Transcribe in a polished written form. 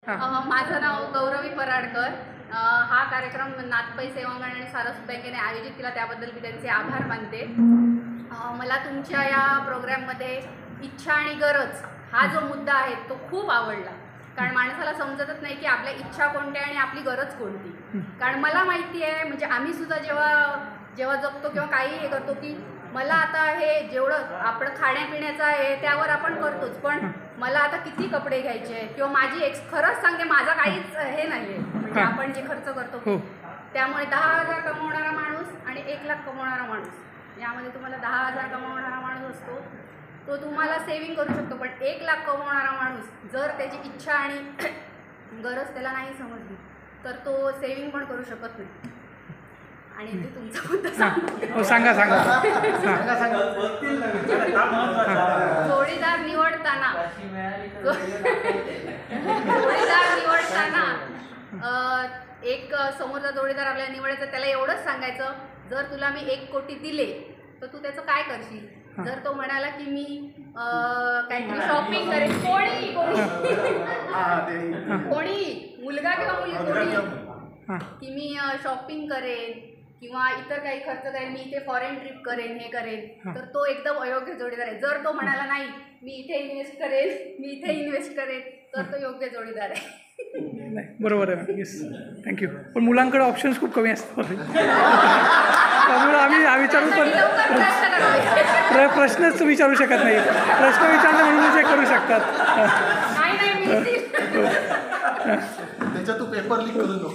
माझं नाव गौरवी पराडकर. हा कार्यक्रम नाथपै सेवांगण आणि सारस बँकेने आयोजित केला, त्याबद्दल मी त्यांचे आभार मानते. मला तुमच्या या प्रोग्राममध्ये इच्छा आणि गरज हा जो मुद्दा आहे तो खूप आवडला. कारण माणसाला समजतच नाही की आपल्या इच्छा कोणत्या आणि आपली गरज कोणती. कारण मला माहिती आहे, म्हणजे आम्ही सुद्धा जेव्हा जगतो किंवा काही हे करतो की मला आता हे जेवढं आपण खाण्यापिण्याचं आहे त्यावर आपण करतोच, पण मला आता किती कपडे घ्यायचे आहेत किंवा माझी खरंच सांगते माझा काहीच हे नाही आहे. म्हणजे आपण जे खर्च करतो त्यामुळे 10,000 कमवणारा माणूस आणि 1,00,000 कमवणारा माणूस, यामध्ये तुम्हाला 10,000 कमवणारा माणूस असतो तो तुम्हाला सेविंग करू शकतो, पण 1,00,000 कमवणारा माणूस जर त्याची इच्छा आणि गरज त्याला नाही समजली तर तो सेविंग पण करू शकत नाही. आणि ते तुमचा मुद्दा सांगा जोडीदार निवडताना एक समोरचा जोडीदार आपल्याला निवडायचा, त्याला एवढंच सांगायचं, जर तुला मी 1 कोटी दिले तर तू त्याचं काय करशील. जर तो म्हणाला की मी काहीतरी शॉपिंग करेन, कोणी मुलगा किंवा मुलगी कोणी, की मी शॉपिंग करेन किंवा इतर काही खर्च करेन, मी इथे फॉरेन ट्रिप करेन, हे करेन, तर तो एकदम अयोग्य जोडीदार आहे. जर तो म्हणाला नाही मी इथे इन्व्हेस्ट करेन, मी इथे इन्व्हेस्ट करेन, तर तो योग्य जोडीदार आहे. नाही, बरोबर आहे. Yes, thank you. पण मुलांकडे ऑप्शन्स खूप कमी असतात, त्यामुळे आम्ही विचारू पण प्रश्नच विचारू शकत नाही. प्रश्न विचारले म्हणून ते करू शकतात. नाही त्याच्यात तू पेपर लीक करू नको.